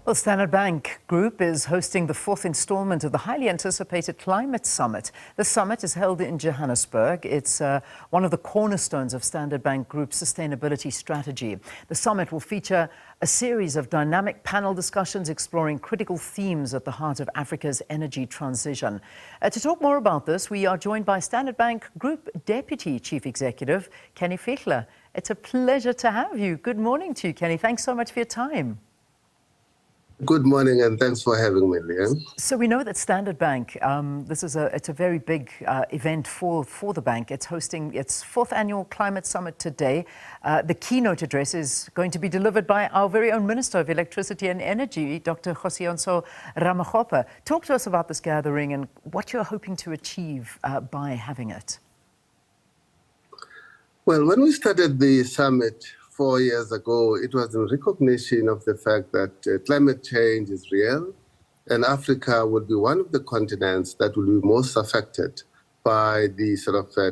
Well, Standard Bank Group is hosting the fourth installment of the highly anticipated Climate Summit. The summit is held in Johannesburg. It's one of the cornerstones of Standard Bank Group's sustainability strategy. The summit will feature a series of dynamic panel discussions exploring critical themes at the heart of Africa's energy transition. To talk more about this, we are joined by Standard Bank Group Deputy Chief Executive, Kenny Fihla. It's a pleasure to have you. Good morning to you, Kenny. Thanks so much for your time. Good morning, and thanks for having me, Liam. So we know that Standard Bank, it's a very big event for the bank. It's hosting its fourth annual Climate Summit today. The keynote address is going to be delivered by our very own Minister of Electricity and Energy, Dr. Josianso Ramakgopa. Talk to us about this gathering and what you're hoping to achieve by having it. Well, when we started the summit 4 years ago, it was in recognition of the fact that climate change is real, and Africa will be one of the continents that will be most affected by the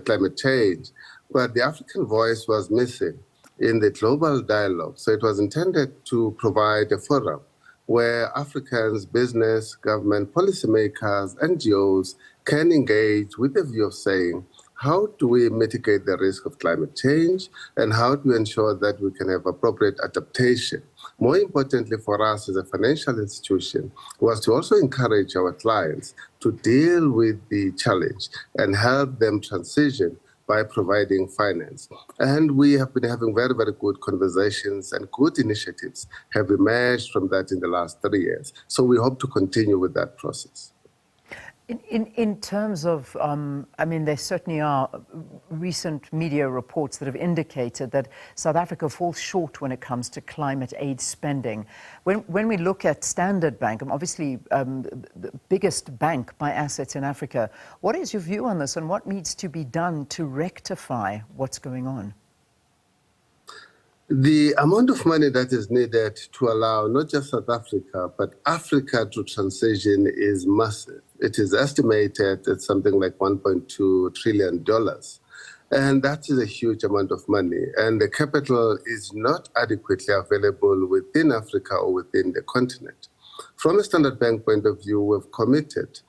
climate change. But the African voice was missing in the global dialogue. So it was intended to provide a forum where Africans, business, government, policymakers, NGOs can engage with the view of saying, how do we mitigate the risk of climate change, and how do we ensure that we can have appropriate adaptation? More importantly for us as a financial institution was to also encourage our clients to deal with the challenge and help them transition by providing finance. And we have been having very, very good conversations, and good initiatives have emerged from that in the last 3 years. So we hope to continue with that process. In terms of, there certainly are recent media reports that have indicated that South Africa falls short when it comes to climate aid spending. When we look at Standard Bank, obviously the biggest bank by assets in Africa, what is your view on this, and what needs to be done to rectify what's going on? The amount of money that is needed to allow not just South Africa, but Africa to transition is massive. It is estimated at something like $1.2 trillion. And that is a huge amount of money. And the capital is not adequately available within Africa or within the continent. From a Standard Bank point of view, we've committed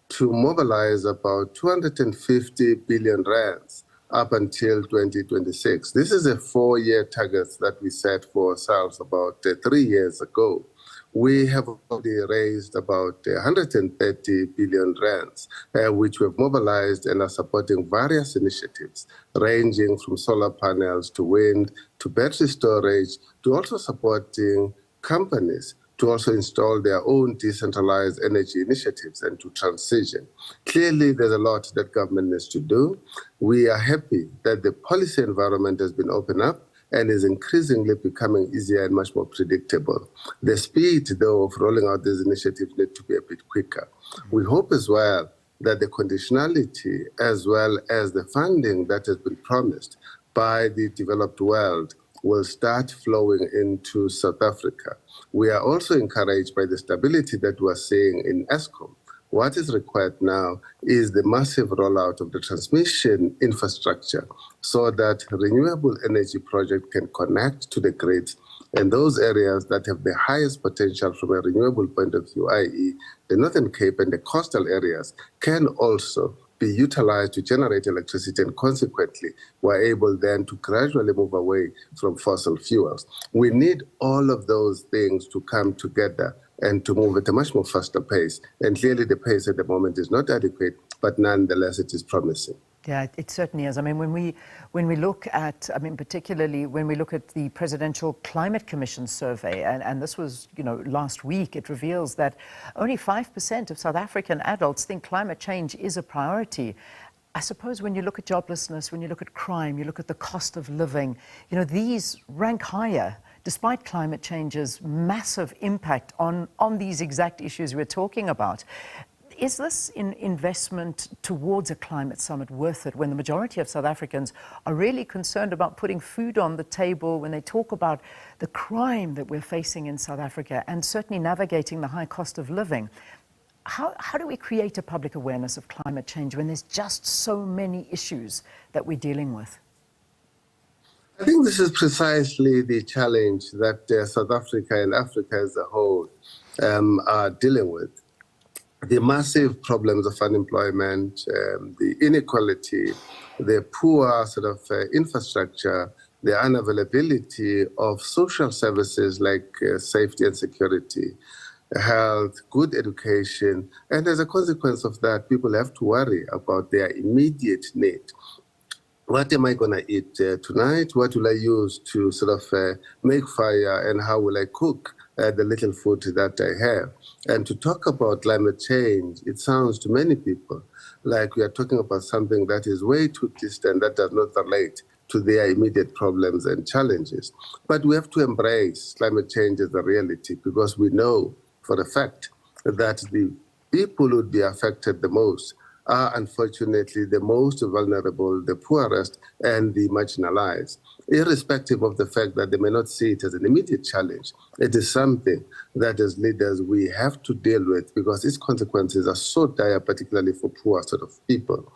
to mobilize about 250 billion rands up until 2026. This is a 4-year target that we set for ourselves about 3 years ago. We have already raised about 130 billion rands, which we've mobilized and are supporting various initiatives, ranging from solar panels to wind, to battery storage, to also supporting companies to also install their own decentralized energy initiatives and to transition. Clearly, there's a lot that government needs to do. We are happy that the policy environment has been opened up and is increasingly becoming easier and much more predictable. The speed, though, of rolling out these initiatives need to be a bit quicker. We hope as well that the conditionality as well as the funding that has been promised by the developed world will start flowing into South Africa. We are also encouraged by the stability that we are seeing in Eskom. What is required now is the massive rollout of the transmission infrastructure so that renewable energy projects can connect to the grid, and those areas that have the highest potential from a renewable point of view, i.e. the Northern Cape and the coastal areas, can also be utilized to generate electricity, and consequently, we're able then to gradually move away from fossil fuels. We need all of those things to come together and to move at a much more faster pace. And clearly the pace at the moment is not adequate, but nonetheless it is promising. Yeah, it certainly is. When we look at, particularly when we look at the Presidential Climate Commission survey, and this was, last week, it reveals that only 5% of South African adults think climate change is a priority. I suppose when you look at joblessness, when you look at crime, you look at the cost of living, these rank higher, despite climate change's massive impact on these exact issues we're talking about. Is this investment towards a climate summit worth it when the majority of South Africans are really concerned about putting food on the table, when they talk about the crime that we're facing in South Africa and certainly navigating the high cost of living? How do we create a public awareness of climate change when there's just so many issues that we're dealing with? I think this is precisely the challenge that South Africa and Africa as a whole are dealing with. The massive problems of unemployment, the inequality, the poor sort of infrastructure, the unavailability of social services like safety and security, health, good education, and as a consequence of that, people have to worry about their immediate need. What am I going to eat tonight? What will I use to sort of make fire, and how will I cook the little food that I have? And to talk about climate change, it sounds to many people like we are talking about something that is way too distant, that does not relate to their immediate problems and challenges. But we have to embrace climate change as a reality, because we know for a fact that the people who would be affected the most are unfortunately the most vulnerable, the poorest, and the marginalized, irrespective of the fact that they may not see it as an immediate challenge. It is something that as leaders we have to deal with, because its consequences are so dire, particularly for poor sort of people.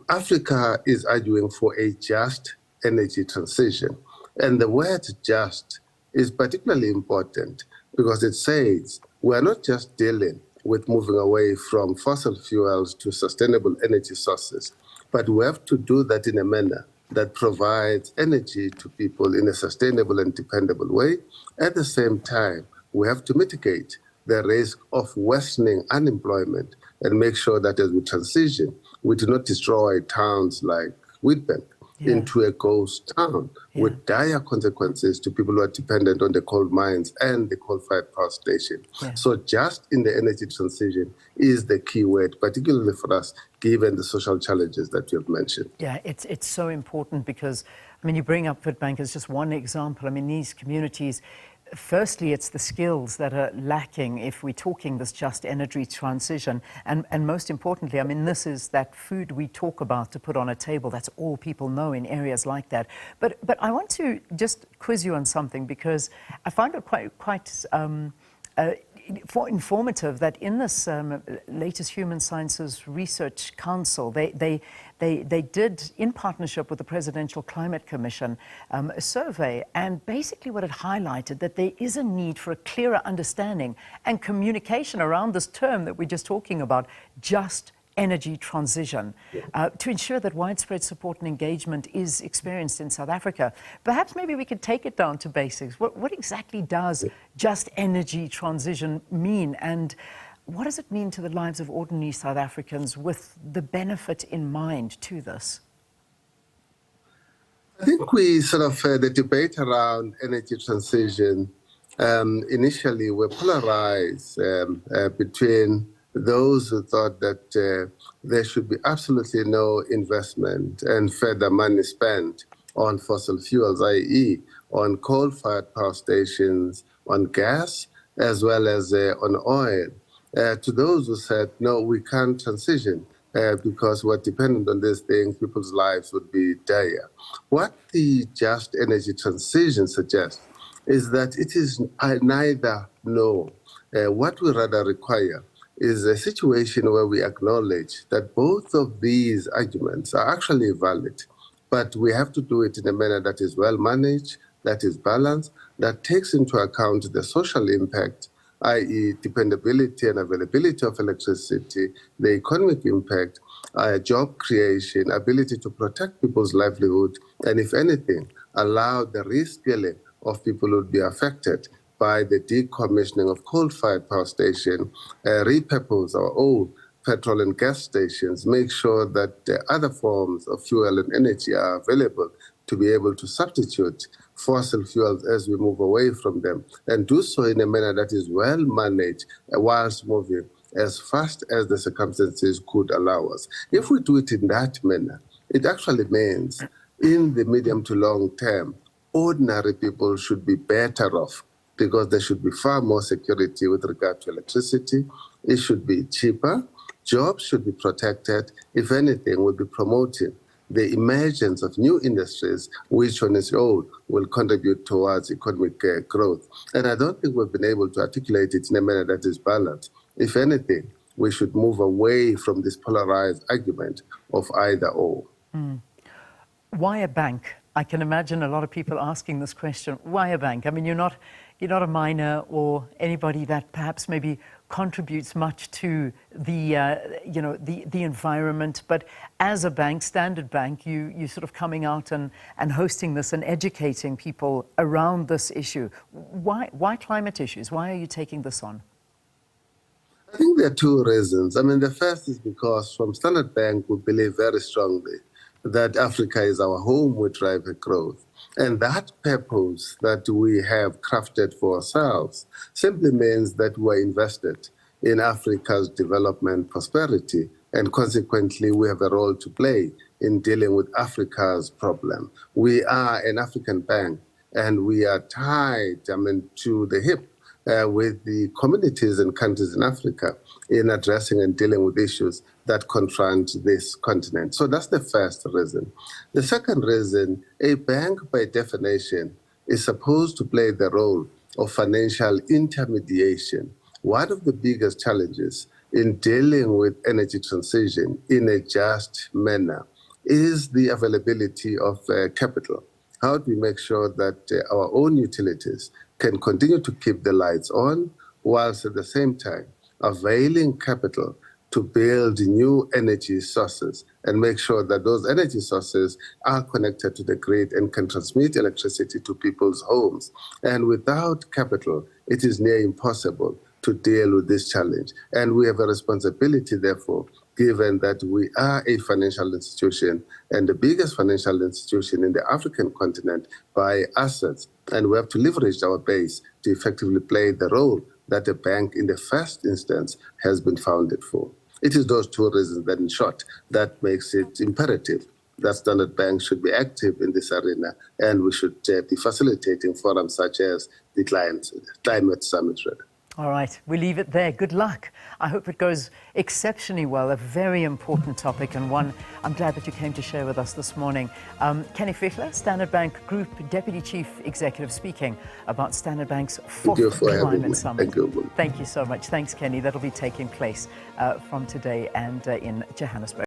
Africa is arguing for a just energy transition. And the word just is particularly important because it says we're not just dealing with moving away from fossil fuels to sustainable energy sources, but we have to do that in a manner that provides energy to people in a sustainable and dependable way. At the same time, we have to mitigate the risk of worsening unemployment and make sure that as we transition, we do not destroy towns like Witbank into a ghost town with dire consequences to people who are dependent on the coal mines and the coal-fired power station. So just in the energy transition is the key word, particularly for us, given the social challenges that you have mentioned. Yeah, it's so important because, I mean, you bring up Witbank as just one example. I mean, these communities, firstly, it's the skills that are lacking if we're talking this just energy transition. And most importantly, I mean, this is that food we talk about to put on a table. That's all people know in areas like that. But I want to just quiz you on something, because I find it quite informative that in this latest Human Sciences Research Council, they did, in partnership with the Presidential Climate Commission, a survey, and basically what it highlighted, that there is a need for a clearer understanding and communication around this term that we're just talking about, just energy transition, to ensure that widespread support and engagement is experienced in South Africa. Perhaps maybe we could take it down to basics. What exactly does just energy transition mean, and what does it mean to the lives of ordinary South Africans with the benefit in mind to this? I think we sort of, the debate around energy transition initially were polarized between those who thought that there should be absolutely no investment and further money spent on fossil fuels, i.e. on coal-fired power stations, on gas, as well as on oil. To those who said, no, we can't transition because we're dependent on these things, people's lives would be dire. What the just energy transition suggests is that it is neither nor. What we rather require is a situation where we acknowledge that both of these arguments are actually valid, but we have to do it in a manner that is well managed, that is balanced, that takes into account the social impact, i.e. dependability and availability of electricity, the economic impact, job creation, ability to protect people's livelihood, and if anything, allow the reskilling of people who would be affected by the decommissioning of coal-fired power station, repurpose our old petrol and gas stations, make sure that other forms of fuel and energy are available to be able to substitute fossil fuels as we move away from them, and do so in a manner that is well managed whilst moving as fast as the circumstances could allow us. If we do it in that manner, it actually means in the medium to long term, ordinary people should be better off, because there should be far more security with regard to electricity. It should be cheaper. Jobs should be protected. If anything, we'll be promoting the emergence of new industries, which on its own will contribute towards economic growth. And I don't think we've been able to articulate it in a manner that is balanced. If anything, we should move away from this polarized argument of either or. Why a bank? I can imagine a lot of people asking this question, why a bank? I mean, you're not a miner or anybody that perhaps maybe contributes much to the environment, but as a bank, Standard Bank, you sort of coming out and hosting this and educating people around this issue. Why climate issues? Why are you taking this on? I think there are two reasons. I mean, the first is because from Standard Bank, we believe very strongly that Africa is our home with drive growth. And that purpose that we have crafted for ourselves simply means that we're invested in Africa's development prosperity. And consequently, we have a role to play in dealing with Africa's problem. We are an African bank, and we are tied, to the hip with the communities and countries in Africa in addressing and dealing with issues that confront this continent. So that's the first reason. The second reason, a bank by definition is supposed to play the role of financial intermediation. One of the biggest challenges in dealing with energy transition in a just manner is the availability of capital. How do we make sure that our own utilities can continue to keep the lights on, whilst at the same time availing capital to build new energy sources and make sure that those energy sources are connected to the grid and can transmit electricity to people's homes. And without capital, it is near impossible to deal with this challenge. And we have a responsibility, therefore, given that we are a financial institution and the biggest financial institution in the African continent by assets. And we have to leverage our base to effectively play the role that a bank in the first instance has been founded for. It is those two reasons that, in short, that makes it imperative that Standard Bank should be active in this arena, and we should be facilitating forums such as the Climate Summit. All right, we leave it there. Good luck. I hope it goes exceptionally well. A very important topic, and one I'm glad that you came to share with us this morning. Kenny Fihla, Standard Bank Group Deputy Chief Executive, speaking about Standard Bank's fourth Climate Summit. Thank you so much. Thanks, Kenny. That'll be taking place from today and in Johannesburg.